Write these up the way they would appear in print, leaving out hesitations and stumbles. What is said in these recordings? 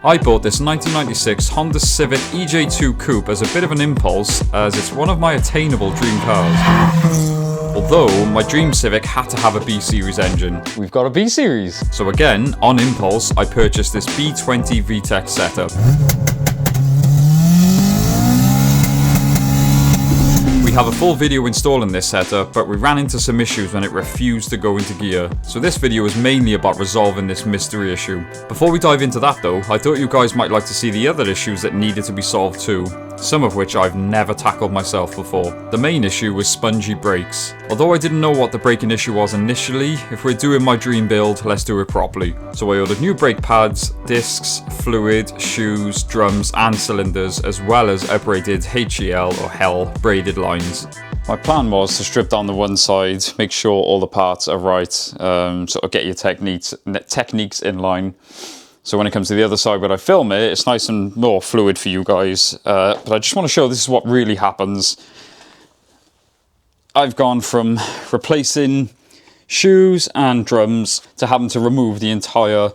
I bought this 1996 Honda Civic EJ2 Coupe as a bit of an impulse, as it's one of my attainable dream cars. Although, my dream Civic had to have a B-Series engine. We've got a B-Series! So again, on impulse, I purchased this B20 VTEC setup. We have a full video installing this setup, but we ran into some issues when it refused to go into gear. So this video is mainly about resolving this mystery issue. Before we dive into that though, I thought you guys might like to see the other issues that needed to be solved too. Some of which I've never tackled myself before. The main issue was spongy brakes. Although I didn't know what the braking issue was initially, if we're doing my dream build, let's do it properly. So I ordered new brake pads, discs, fluid, shoes, drums and cylinders, as well as upgraded HEL or HEL braided lines. My plan was to strip down the one side, make sure all the parts are right, sort of get your techniques in line. So when it comes to the other side where I film it, it's nice and more fluid for you guys. But I just want to show this is what really happens. I've gone from replacing shoes and drums to having to remove the entire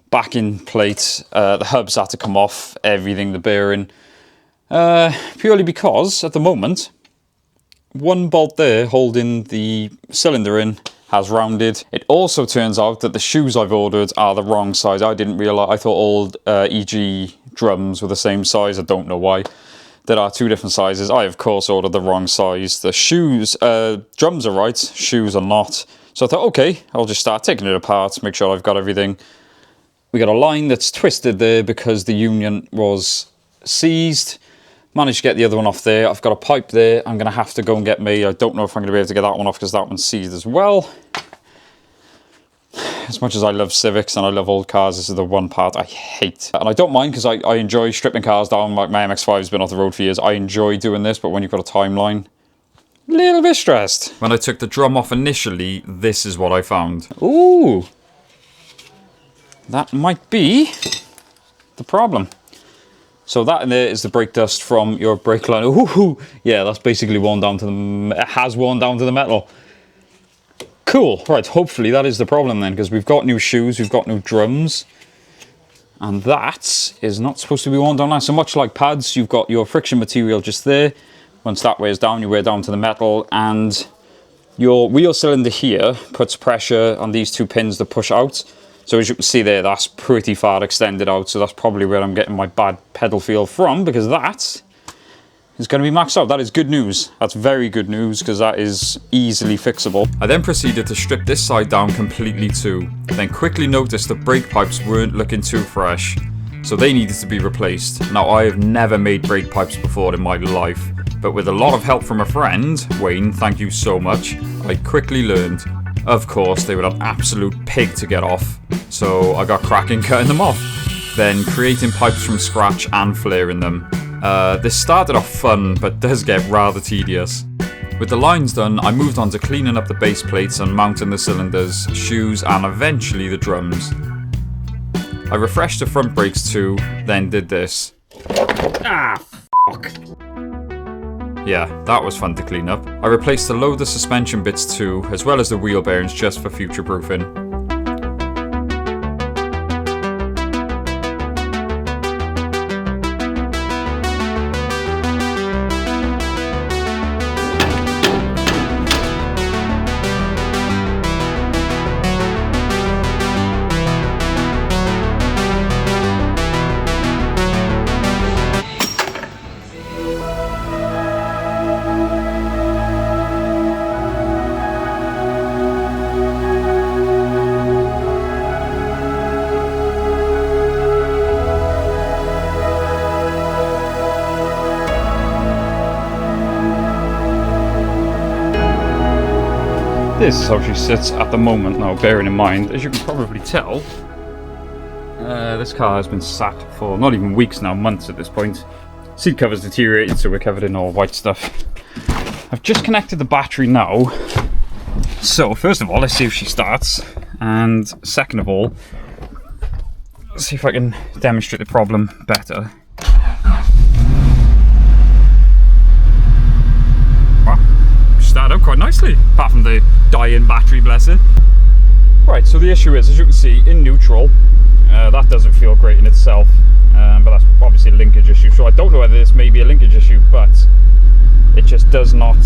backing plate. The hubs had to come off, everything, the bearing. Purely because, at the moment, one bolt there holding the cylinder in has rounded. It also turns out that the shoes I've ordered are the wrong size. I didn't realise, I thought all EG drums were the same size. I don't know why. There are two different sizes. I of course ordered the wrong size. The shoes, drums are right, shoes are not. So I thought, okay, I'll just start taking it apart, make sure I've got everything. We got a line that's twisted there because the union was seized. Managed to get the other one off there. I've got a pipe there. I'm going to have to go and get me. I don't know if I'm going to be able to get that one off because that one's seized as well. As much as I love Civics and I love old cars, this is the one part I hate. And I don't mind because I enjoy stripping cars down. My MX-5 has been off the road for years. I enjoy doing this, but when you've got a timeline, a little bit stressed. When I took the drum off initially, this is what I found. Ooh. That might be the problem. So that in there is the brake dust from your brake line. Ooh, yeah, that's basically worn down to the, it has worn down to the metal. Cool, right, hopefully that is the problem then, because we've got new shoes, we've got new drums, and that is not supposed to be worn down now. So much like pads, you've got your friction material just there. Once that wears down, you wear down to the metal, and your wheel cylinder here puts pressure on these two pins to push out. So as you can see there, that's pretty far extended out, so that's probably where I'm getting my bad pedal feel from, because that is going to be maxed out. That is good news. That's very good news, because that is easily fixable. I then proceeded to strip this side down completely too, then quickly noticed the brake pipes weren't looking too fresh, so they needed to be replaced. Now, I have never made brake pipes before in my life, but with a lot of help from a friend, Wayne, thank you so much, I quickly learned. Of course, they were an absolute pig to get off, so I got cracking cutting them off, then creating pipes from scratch and flaring them. This started off fun, but does get rather tedious. With the lines done, I moved on to cleaning up the base plates and mounting the cylinders, shoes and eventually the drums. I refreshed the front brakes too, then did this. Ah, fuck. Yeah, that was fun to clean up. I replaced a load of suspension bits too, as well as the wheel bearings just for future proofing. This is how she sits at the moment now, bearing in mind, as you can probably tell, this car has been sat for not even weeks now, months at this point. Seat cover's deteriorated, so we're covered in all white stuff. I've just connected the battery now. So first of all, let's see if she starts, and second of all, let's see if I can demonstrate the problem better. Started up quite nicely, apart from the dying battery, bless it. Right, so the issue is, as you can see, in neutral, that doesn't feel great in itself. sure. I don't know whether this may be a linkage issue, but it just does not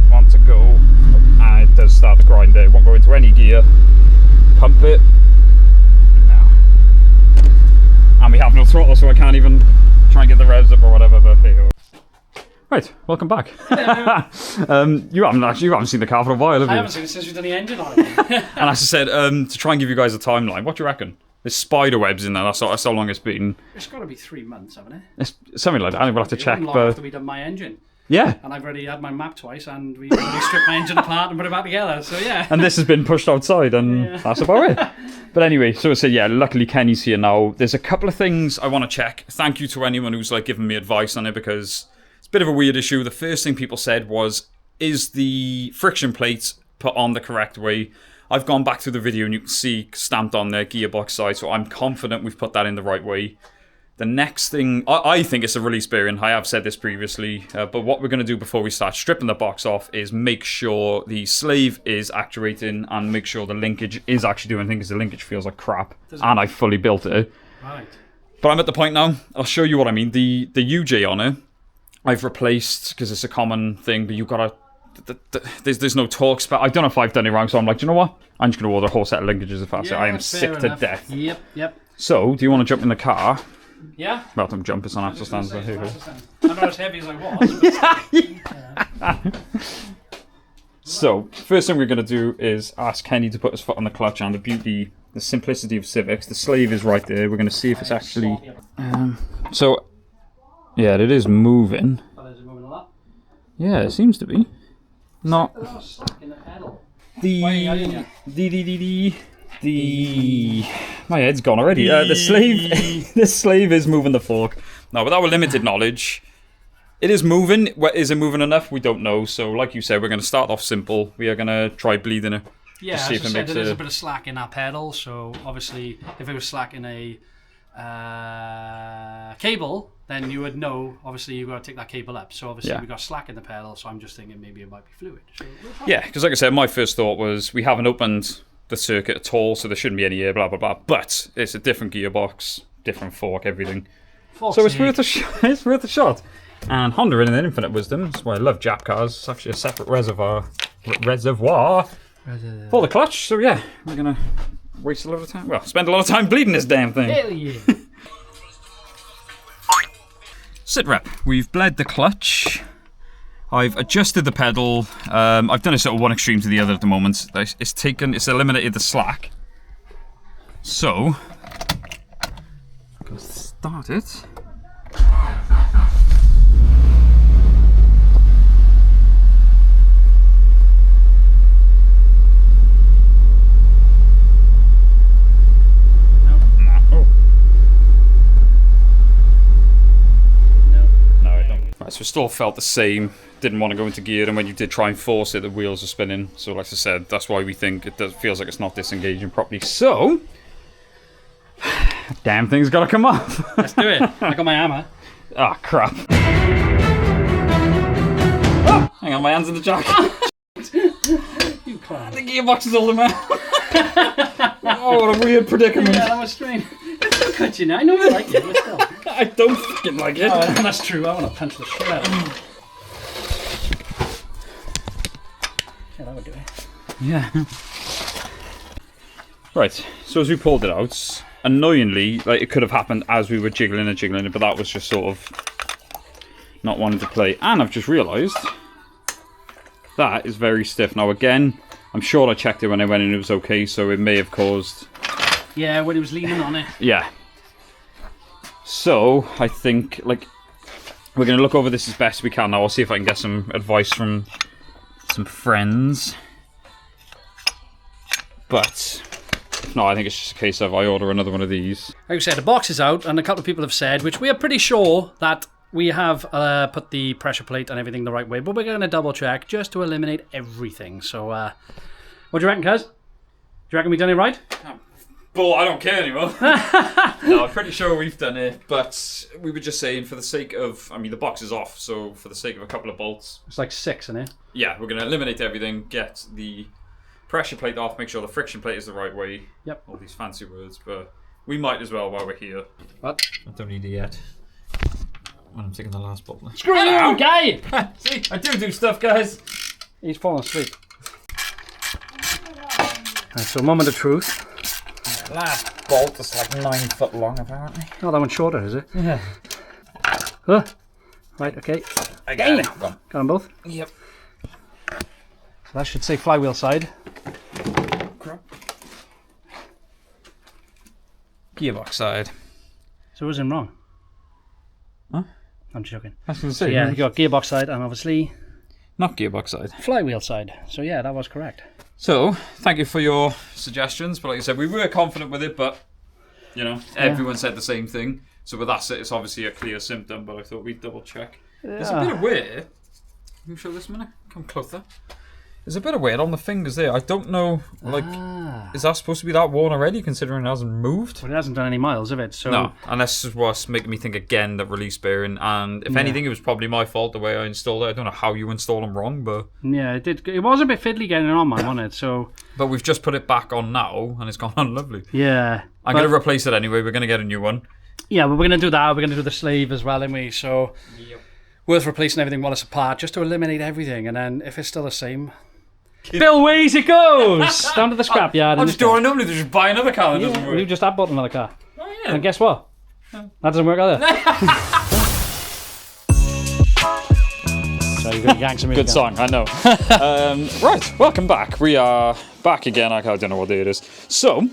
want to go, and it does start to grind there. It won't go into any gear. Pump it. No. And we have no throttle, so I can't even try and get the revs up or whatever, but hey ho. Right, welcome back. You haven't seen the car for a while, have you? I haven't seen it since we've done the engine on it. And as I said, to try and give you guys a timeline, what do you reckon? There's spider webs in there, that's how long it's been. It's got to be 3 months, haven't it? It's something like that, I think we'll have to check. Long But after we've done my engine. yeah. And I've already had my map twice, and we've already stripped my engine apart and put it back together, so yeah. And this has been pushed outside, and that's about it. But anyway, so I said, yeah, luckily Kenny's here now. There's a couple of things I want to check. Thank you to anyone who's like given me advice on it, because it's a bit of a weird issue. The first thing people said was, is the friction plate put on the correct way? I've gone back to the video and you can see stamped on the gearbox side, so I'm confident we've put that in the right way. The next thing, I think it's a release bearing. I have said this previously, but what we're going to do before we start stripping the box off is make sure the slave is actuating and make sure the linkage is actually doing anything, because the linkage feels like crap. And I fully built it. Right. But I'm at the point now, I'll show you what I mean. The UJ on it, I've replaced, because it's a common thing, but you've got to... There's no torque spec. I don't know if I've done it wrong, so I'm like, do you know what? I'm just going to order a whole set of linkages if that's it. I am sick to death. Yep. So, do you want to jump in the car? Yeah. Well, don't jump, it's on axle stands. I'm not as heavy as I was. But So, first thing we're going to do is ask Kenny to put his foot on the clutch, and the simplicity of Civics. The slave is right there. We're going to see if it's actually... so, yeah, it is moving. Is it moving a lot? Yeah, it seems to be. Not... In the pedal. My head's gone already. The slave is moving the fork. Now, with our limited knowledge, it is moving. Is it moving enough? We don't know. So, like you said, we're going to start off simple. We are going to try bleeding it. Yeah, as I said, there is a bit of slack in that pedal. So, obviously, if it was slack in a cable, then you would know, obviously, you've got to take that cable up. So, obviously, we've got slack in the pedal. So, I'm just thinking maybe it might be fluid. So yeah, because like I said, my first thought was we haven't opened the circuit at all, so there shouldn't be any air, blah blah blah. But it's a different gearbox, different fork, everything. So it's worth a it's worth a shot. And Honda, in their infinite wisdom, that's why I love Jap cars. It's actually a separate reservoir for the clutch. So yeah, we're gonna waste a lot of time. Well, spend a lot of time bleeding this damn thing. Hell yeah. Sit rep. We've bled the clutch. I've adjusted the pedal. I've done it sort of one extreme to the other at the moment. It's eliminated the slack. So, I'm going to start it. So it still felt the same, didn't want to go into gear, and when you did try and force it, the wheels are spinning. So like I said, that's why we think it feels like it's not disengaging properly. So, damn thing's got to come off. Let's do it. I got my hammer. Ah, crap. Oh, hang on, my hand's in the jack. You clown. The gearbox is all the man. Oh, what a weird predicament. Yeah, that was strange. It's still cut you now. I know you like it, but still. I don't fucking like it. Oh, that's true. I want to punch the shit out of him. Yeah, that would do it. Yeah. Right, so as we pulled it out, annoyingly, like it could have happened as we were jiggling it, but that was just sort of not wanting to play. And I've just realised that is very stiff. Now again, I'm sure I checked it when I went in, it was okay, so it may have caused... Yeah, when he was leaning on it. Yeah. So, I think, like, we're going to look over this as best we can now. I'll see if I can get some advice from some friends. But, no, I think it's just a case of I order another one of these. Like I said, the box is out, and a couple of people have said, which we are pretty sure that we have put the pressure plate and everything the right way, but we're going to double check just to eliminate everything. So, what do you reckon, cuz? Do you reckon we done it right? Well, I don't care anymore. No, I'm pretty sure we've done it, but we were just saying for the sake of, I mean, the box is off, so for the sake of a couple of bolts. It's like 6, isn't it? Yeah, we're going to eliminate everything, get the pressure plate off, make sure the friction plate is the right way. Yep. All these fancy words, but we might as well while we're here. What? I don't need it yet. when I'm taking the last bolt. Screw you, guy! See, I do stuff, guys. He's falling asleep. Right, so moment of truth. Last bolt is like 9 foot long, apparently. Oh, that one's shorter, is it? Yeah. Right, okay. I got it. Got them both? Yep. So that should say flywheel side. Gearbox side. So who's in wrong? Huh? I'm joking. I was going to So say. yeah, you got gearbox side and obviously Not gearbox side. flywheel side. So yeah, that was correct. So, thank you for your suggestions. But like I said, we were confident with it, but, you know, everyone said the same thing. So with that, it's obviously a clear symptom, but I thought we'd double check. Yeah. There's a bit of wear. Let me show this a minute. Come closer. There's a bit of wear on the fingers there. I don't know, like, is that supposed to be that worn already, considering it hasn't moved? Well, it hasn't done any miles, have it? So No, and this is what's making me think again that release bearing. And if anything, it was probably my fault the way I installed it. I don't know how you install them wrong, but yeah, it did. It was a bit fiddly getting it on mine, wasn't it? So but we've just put it back on now, and it's gone on lovely. yeah, I'm going to replace it anyway. We're going to get a new one. yeah, but we're gonna do that. We're gonna do the sleeve as well, anyway. So worth replacing everything while it's apart, just to eliminate everything. And then if it's still the same, Bill Ways it goes down to the scrapyard. I'm just doing normally they just buy another car. That doesn't work. We just have bought another car. Oh, yeah. And guess what? That doesn't work either. So you're going to gang some Good song, I know. Right, welcome back. We are back again. I don't know what day it is. So,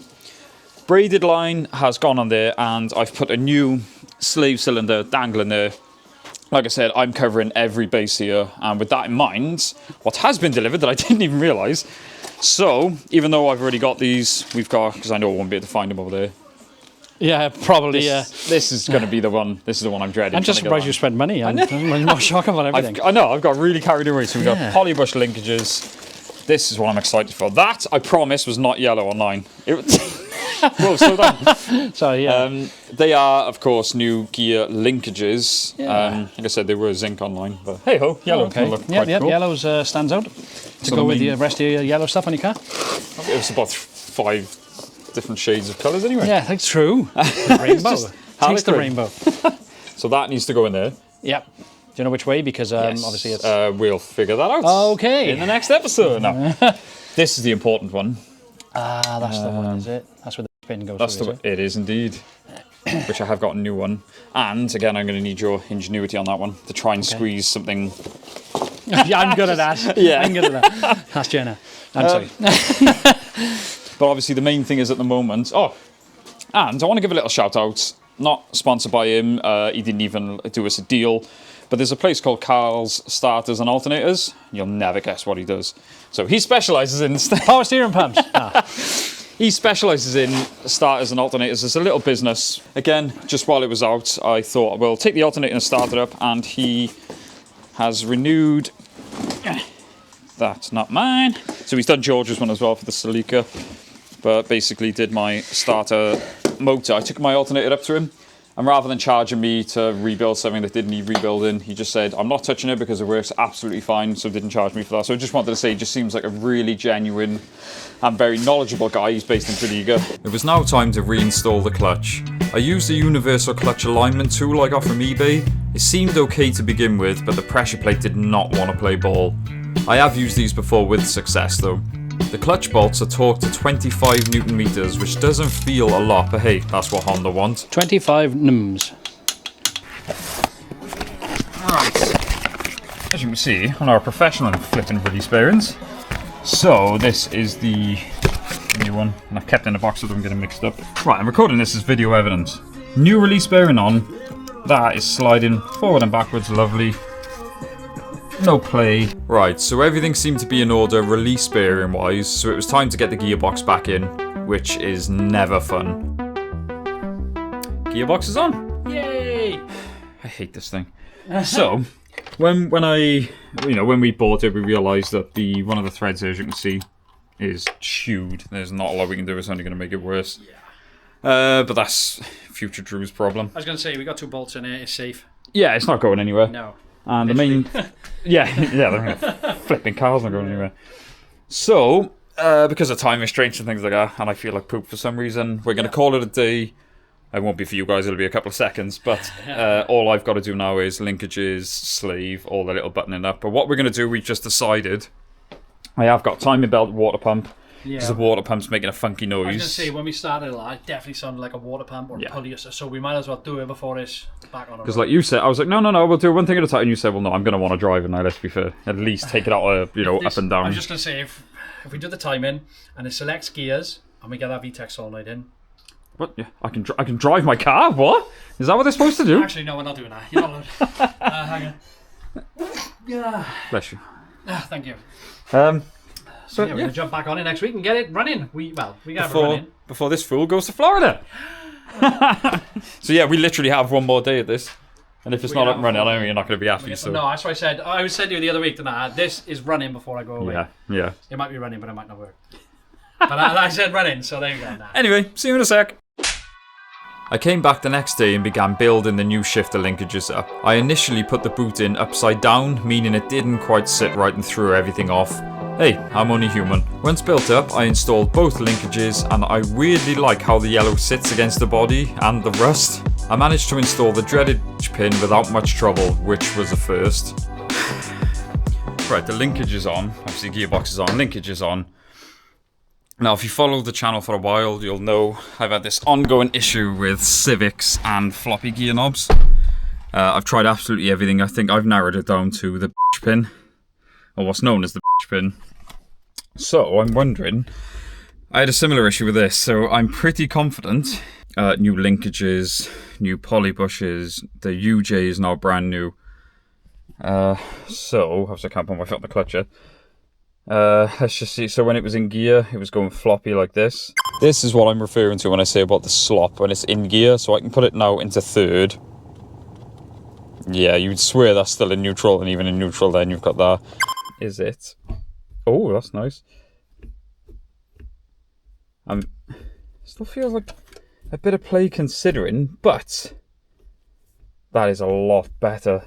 braided line has gone on there, and I've put a new sleeve cylinder dangling there. Like I said, I'm covering every base here, and with that in mind, what has been delivered that I didn't even realise. So, even though I've already got these, we've got, because I know I won't be able to find them over there. Yeah, probably. This is going to be the one. This is the one I'm dreading. I'm just surprised you spent money. I'm not shocked about everything. I know, I've got really carried away. So we've got polybush linkages. This is what I'm excited for. That, I promise, was not yellow online. Whoa, slow down. Sorry, yeah. They are, of course, new gear linkages. Yeah. Like I said, they were zinc online, but hey ho, yellow Okay. look Yeah, quite cool. yellows stands out to go with the rest of your yellow stuff on your car. It was about 5 different shades of colours anyway. Yeah, that's true. Rainbow. Taste the rainbow. So that needs to go in there. Yep. Do you know which way? Because obviously it's... we'll figure that out. Okay. In the next episode. No. This is the important one. That's the one, is it? That's where the pin goes That's through, it is indeed. Which I have got a new one. And again, I'm going to need your ingenuity on that one to try and squeeze something. Yeah, I'm good at that. Yeah. I'm good at that. Ask Jenna. I'm sorry. But obviously the main thing is at the moment. Oh, and I want to give a little shout out. Not sponsored by him. He didn't even do us a deal. But there's a place called Carl's Starters and Alternators. You'll never guess what he does. So he specialises in Power steering pumps. He specialises in starters and alternators. It's a little business. Again, just while it was out, I thought, well, take the alternator and start it up. And he has renewed. That's not mine. So he's done George's one as well for the Celica. But basically did my starter motor. I took my alternator up to him. And rather than charging me to rebuild something that didn't need rebuilding, he just said, I'm not touching it because it works absolutely fine, so didn't charge me for that. So I just wanted to say, he just seems like a really genuine and very knowledgeable guy. He's based in Tredegar. It was now time to reinstall the clutch. I used the universal clutch alignment tool I got from eBay. It seemed okay to begin with, but the pressure plate did not want to play ball. I have used these before with success though. The clutch bolts are torqued to 25 Newton meters, which doesn't feel a lot, but hey, that's what Honda want. 25 nms. Alright, as you can see, on our professional flipping release bearings. So this is the new one, and I've kept it in a box so I don't get it mixed up. Right, I'm recording this as video evidence. New release bearing on, that is sliding forward and backwards, lovely. No play. Right, so everything seemed to be in order release bearing wise, so it was time to get the gearbox back in, which is never fun. Gearbox is on. Yay! I hate this thing. So, when we bought it, we realised that one of the threads here, as you can see, is chewed. There's not a lot we can do. It's only going to make it worse. But that's future Drew's problem. I was going to say, we got 2 bolts in it. It's safe. Yeah, it's not going anywhere. No. And the main, they're flipping cars not going anywhere. So, because of time restraints and things like that, and I feel like poop for some reason, we're going to call it a day. It won't be for you guys, it'll be a couple of seconds. But all I've got to do now is linkages, sleeve, all the little buttoning up. But what we're going to do, we've just decided, I have got timing belt water pump. Because the water pump's making a funky noise. I was going to say, when we started, it definitely sounded like a water pump or a pulley, so we might as well do it before it's back on. Because like you said, I was like, no, we'll do one thing at a time. And you said, well, no, I'm going to want to drive it now, let's be fair. At least take it out, up and down. I was just going to say, if we do the timing and it selects gears and we get that VTEC solenoid in. What? Yeah, I can drive my car? What? Is that what they're supposed to do? Actually, no, we're not doing that. You're not allowed. Hang on. Yeah. Bless you. Thank you. So we're going to jump back on it next week and get it running. We got it running. Before this fool goes to Florida. So yeah, we literally have one more day of this. And if it's not up and running, I know you're not going to be happy. So. No, that's what I said. I said to you the other week that this is running before I go away. Yeah. It might be running, but it might not work. But I said running, so there you go. Anyway, see you in a sec. I came back the next day and began building the new shifter linkages up. I initially put the boot in upside down, meaning it didn't quite sit right and threw everything off. Hey, I'm only human. Once built up, I installed both linkages and I weirdly like how the yellow sits against the body and the rust. I managed to install the dreaded pin without much trouble, which was a first. Right, the linkage is on. Obviously gearbox is on, linkage is on. Now, if you follow the channel for a while, you'll know I've had this ongoing issue with Civics and floppy gear knobs. I've tried absolutely everything. I think I've narrowed it down to the pin, or what's known as the pin. So, I'm wondering, I had a similar issue with this, so I'm pretty confident. New linkages, new poly bushes, the UJ is now brand new. So, obviously I can't put my foot on the clutch yet. Let's just see. So when it was in gear, it was going floppy like this. This is what I'm referring to when I say about the slop when it's in gear. So I can put it now into third. Yeah, you'd swear that's still in neutral, and even in neutral then you've got that. Is it? Oh, that's nice. Still feels like a bit of play considering, but that is a lot better.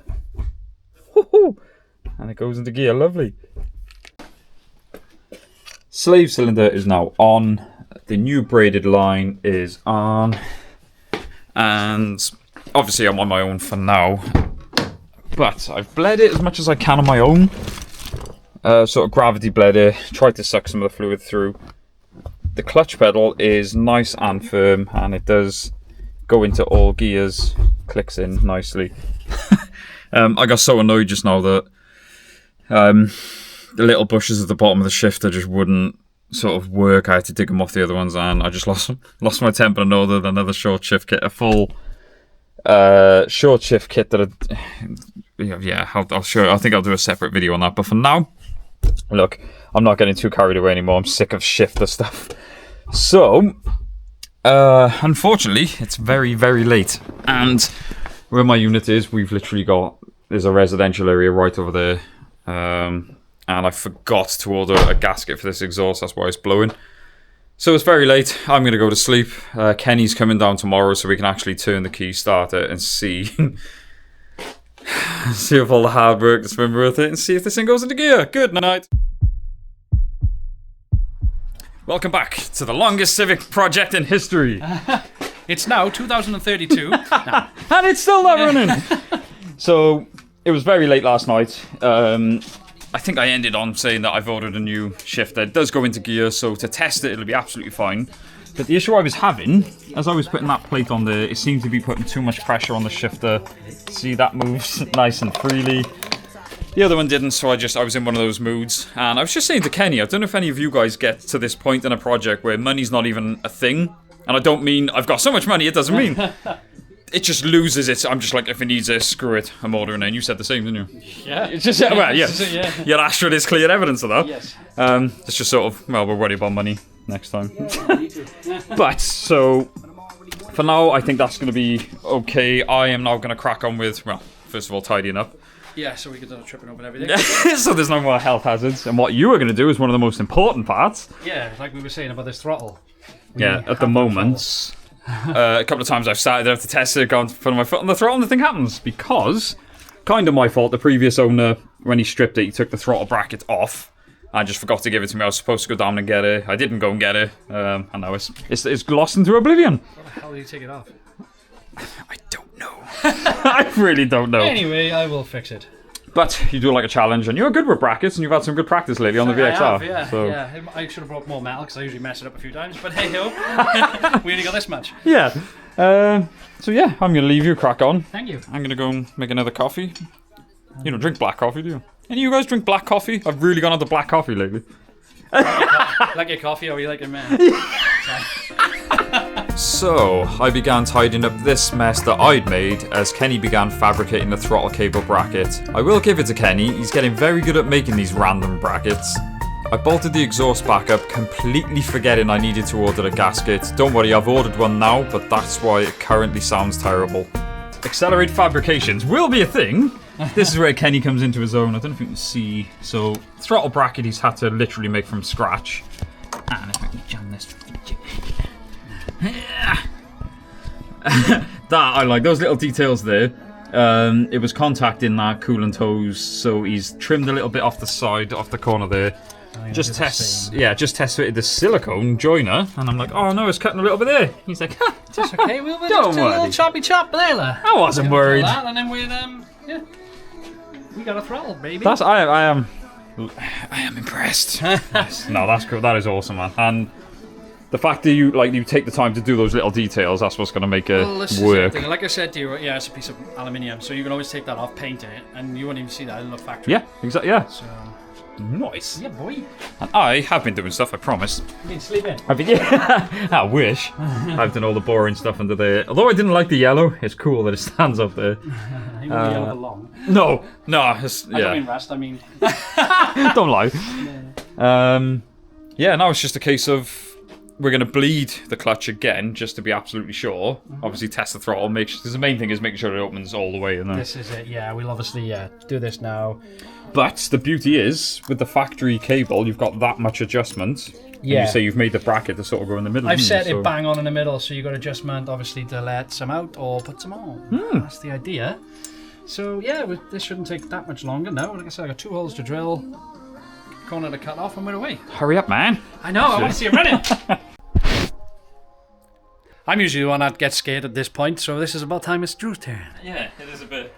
Woohoo! And it goes into gear, lovely. Slave cylinder is now on, the new braided line is on, and obviously I'm on my own for now, but I've bled it as much as I can on my own, sort of gravity bled it, tried to suck some of the fluid through. The clutch pedal is nice and firm, and it does go into all gears, clicks in nicely. I got so annoyed just now that the little bushes at the bottom of the shifter just wouldn't sort of work. I had to dig them off the other ones, and I just lost my temper and know that another short shift kit, a full short shift kit that I'll show. I think I'll do a separate video on that. But for now, look, I'm not getting too carried away anymore. I'm sick of shifter stuff. So, unfortunately, it's very, very late, and where my unit is, we've literally there's a residential area right over there. And I forgot to order a gasket for this exhaust, that's why it's blowing. So it's very late, I'm going to go to sleep. Kenny's coming down tomorrow so we can actually turn the key, start it, and see if all the hard work has been worth it, and see if this thing goes into gear. Good night. Welcome back to the longest Civic project in history. It's now 2032. No. And it's still not running. So, it was very late last night. I think I ended on saying that I've ordered a new shifter. It does go into gear, so to test it, it'll be absolutely fine. But the issue I was having, as I was putting that plate on there, it seemed to be putting too much pressure on the shifter. See, that moves nice and freely. The other one didn't, so I was in one of those moods. And I was just saying to Kenny, I don't know if any of you guys get to this point in a project where money's not even a thing. And I don't mean I've got so much money, it doesn't mean... It just loses it. I'm just like, if it needs it, screw it. I'm ordering it. And you said the same, didn't you? Yeah. It's just, well, yeah. Your Astra is clear evidence of that. Yes. It's just sort of, well, we're worried about money next time. But, so, for now, I think that's going to be okay. I am now going to crack on with, well, first of all, tidying up. Yeah, so we can start tripping over everything. So there's no more health hazards. And what you are going to do is one of the most important parts. Yeah, like we were saying about this throttle. Yeah, at the moment... a couple of times I've started there to test it, gone to put my foot on the throttle, and nothing happens because, kind of my fault, the previous owner, when he stripped it, he took the throttle bracket off. I just forgot to give it to me. I was supposed to go down and get it. I didn't go and get it, and now it's lost into oblivion. How the hell did you take it off? I don't know. I really don't know. Anyway, I will fix it. But you do like a challenge, and you're good with brackets, and you've had some good practice lately on the VXR. I have, yeah, so. yeah. I should have brought more metal because I usually mess it up a few times. But hey ho, we only got this much. Yeah. So yeah, I'm gonna leave you crack on. Thank you. I'm gonna go and make another coffee. You don't drink black coffee, do you? Any of you guys drink black coffee? I've really gone into black coffee lately. Like your coffee, or you like it, man? So, I began tidying up this mess that I'd made as Kenny began fabricating the throttle cable bracket. I will give it to Kenny, he's getting very good at making these random brackets. I bolted the exhaust back up, completely forgetting I needed to order a gasket. Don't worry, I've ordered one now, but that's why it currently sounds terrible. Accelerate fabrications will be a thing. This is where Kenny comes into his own. I don't know if you can see. So, throttle bracket he's had to literally make from scratch. And if I can jam this. That I like, those little details there. It was contacting that coolant hose, so he's trimmed a little bit off the side, off the corner there. Just test fitted the silicone joiner, and I'm like, oh no, it's cutting a little bit there. He's like, ha, That's okay. We'll Don't just do a little worry. choppy chop there. I wasn't worried. That, and then we'll yeah, we got a throttle, baby. That's I am impressed. Yes. No, that's cool. That is awesome, man. And the fact that you take the time to do those little details, that's what's going to make it work. Like I said to you, yeah, it's a piece of aluminium, so you can always take that off, paint it, and you won't even see that in the factory. Yeah, exactly. Yeah. So, Nice. yeah, boy. And I have been doing stuff, I promise. You been sleeping? I wish. I've done all the boring stuff under there. Although I didn't like the yellow, it's cool that it stands up there. You won't be yellow for long. No, I don't mean rust, I mean... Don't lie. Yeah, now it's just a case of we're going to bleed the clutch again, just to be absolutely sure. Obviously test the throttle, because the main thing is making sure it opens all the way. This is it, yeah, we'll obviously do this now. But the beauty is, with the factory cable, you've got that much adjustment. Yeah. And you say you've made the bracket to sort of go in the middle. I've set it bang on in the middle, so you've got adjustment, obviously, to let some out or put some on. That's the idea. So, yeah, this shouldn't take that much longer. No, like I said, I got 2 holes to drill, corner to cut off, and we're away. Hurry up, man. I know, I want to see it running. I'm usually the one that gets scared at this point, so this is about time it's Drew's turn. Yeah, it is a bit.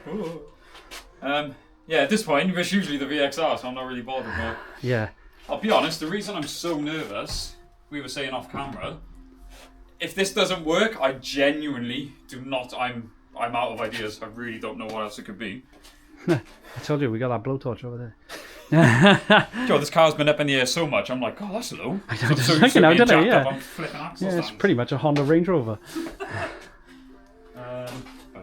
Yeah, at this point, it's usually the VXR, so I'm not really bothered. But Yeah. I'll be honest, the reason I'm so nervous, we were saying off camera, if this doesn't work, I genuinely do not. I'm out of ideas. I really don't know what else it could be. I told you, we got that blowtorch over there. Joe, this car's been up in the air so much, I'm like, oh, that's low. I know, So just now, didn't I? Yeah. I'm flipping axle Yeah, it's stands. pretty much a Honda Range Rover. But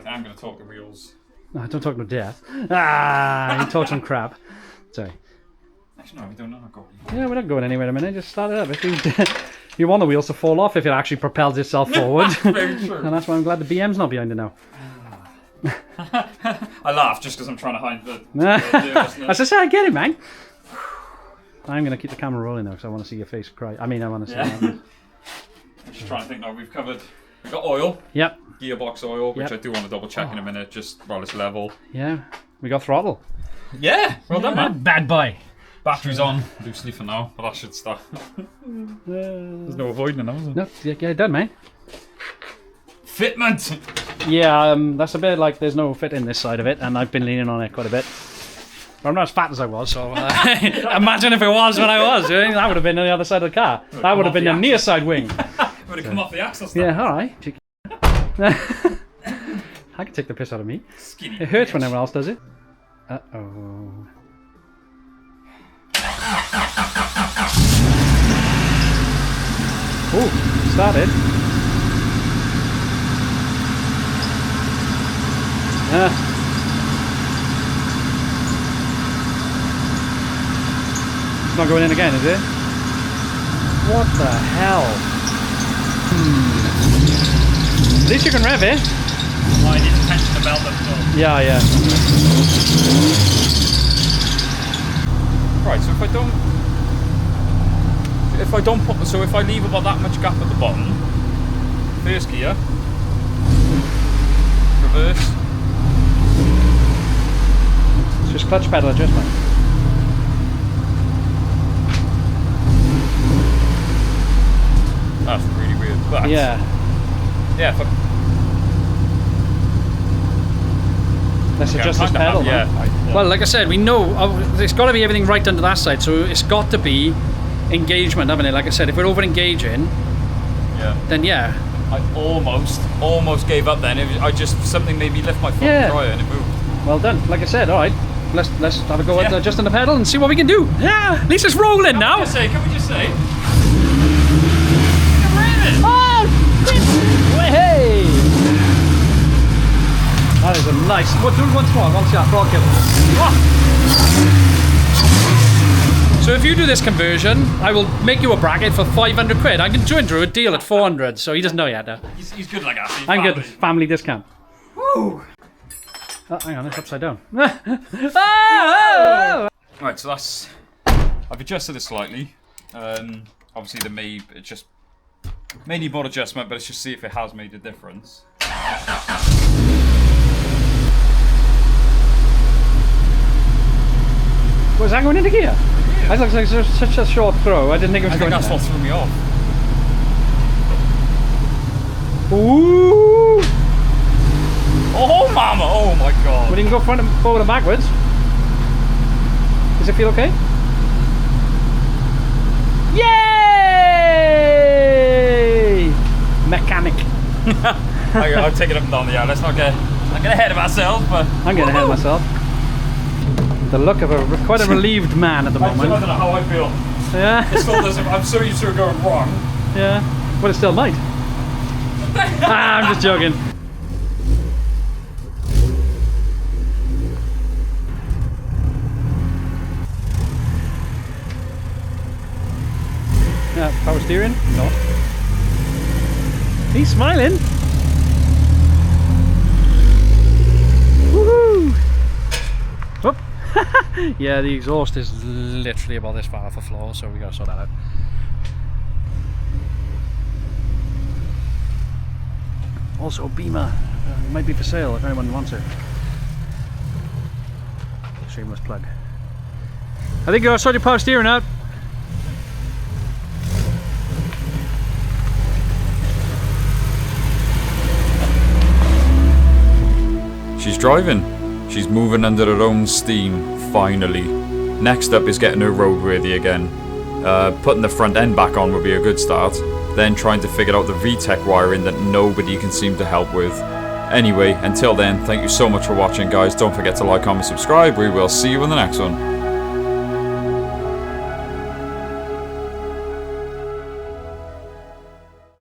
I'm going to talk the wheels. No, don't talk no death. Ah, you talk some crap. Sorry. Actually, no, we don't know. Go. Yeah, we're not going anywhere in a minute. Just start it up. If you want the wheels to fall off if it actually propels itself forward. Very true. And that's why I'm glad the BM's not behind it now. I laugh just because I'm trying to hide the nervousness. As I say, I get it, man. I'm going to keep the camera rolling now because I want to see your face cry. I mean, I want to see that. I'm just trying to think now. We've got oil. Yep. Gearbox oil, which Yep. I do want to double check in a minute, just while it's level. Yeah. We got throttle. Yeah, well done, man. Bad boy. Battery's on, loosely for now, but that should start. There's no avoiding it now, is there? No, yeah, get it done, mate. Fitment! Yeah, that's a bit like there's no fit in this side of it, and I've been leaning on it quite a bit. But I'm not as fat as I was, so imagine if it was when I was. That would have been on the other side of the car. That would have been the near side wing. Would have come off the axle stand. Yeah, all right. I can take the piss out of me. Skinny. It hurts when everyone else does it. Uh-oh. Oh, started. It's not going in again, is it? What the hell? At least you can rev it. Oh, I need to tension the belt up though. Yeah, yeah. Right, so if I leave about that much gap at the bottom, first gear, reverse. It's just clutch pedal adjustment. That's really weird. But Yeah. yeah, Let's Yeah, adjust this kinda pedal. have- man. yeah. Well, like I said, we know it's got to be everything right under that side, so it's got to be engagement, haven't it? Like I said, if we're over engaging, then yeah. I almost gave up then. Something made me lift my foot and try it and it moved. Well done. Like I said, all right. Let's have a go at Yeah. adjusting the pedal and see what we can do. Yeah, at least it's rolling now. Can we just say? Oh, hey! That is a nice. What? Do it once more. Once that frog kill. So if you do this conversion, I will make you a bracket for 500 quid. I can join Drew a deal at 400, so he doesn't know yet. He's good like that. I'm good. Family discount. Woo! Oh, hang on, it's upside down. Oh! Right, so that's. I've adjusted it slightly. Obviously, it just may need more adjustment, but let's just see if it has made a difference. Was that going into gear? Yeah. I thought it was such a short throw. I didn't think it was going. I think that's what threw me off. Ooh! Oh, mama! Oh my god! Well, you can go forward and backwards. Does it feel okay? Yay! Mechanic. I'll take it up and down the yard. Let's not get ahead of ourselves, but I'm getting ahead of myself. The look of quite a relieved man at the moment. I don't know how I feel. Yeah. It still doesn't. I'm so used to it going wrong. Yeah. But it still might. I'm just joking. Power steering? No. He's smiling. Woohoo! Whoop. Yeah, the exhaust is literally about this far off the floor, so we gotta sort that out. Also, Beamer might be for sale if anyone wants it. Shameless plug. I think I saw your power steering out. She's driving. She's moving under her own steam, finally. Next up is getting her roadworthy again. Putting the front end back on would be a good start. Then trying to figure out the VTEC wiring that nobody can seem to help with. Anyway, until then, thank you so much for watching, guys. Don't forget to like, comment, subscribe. We will see you in the next one.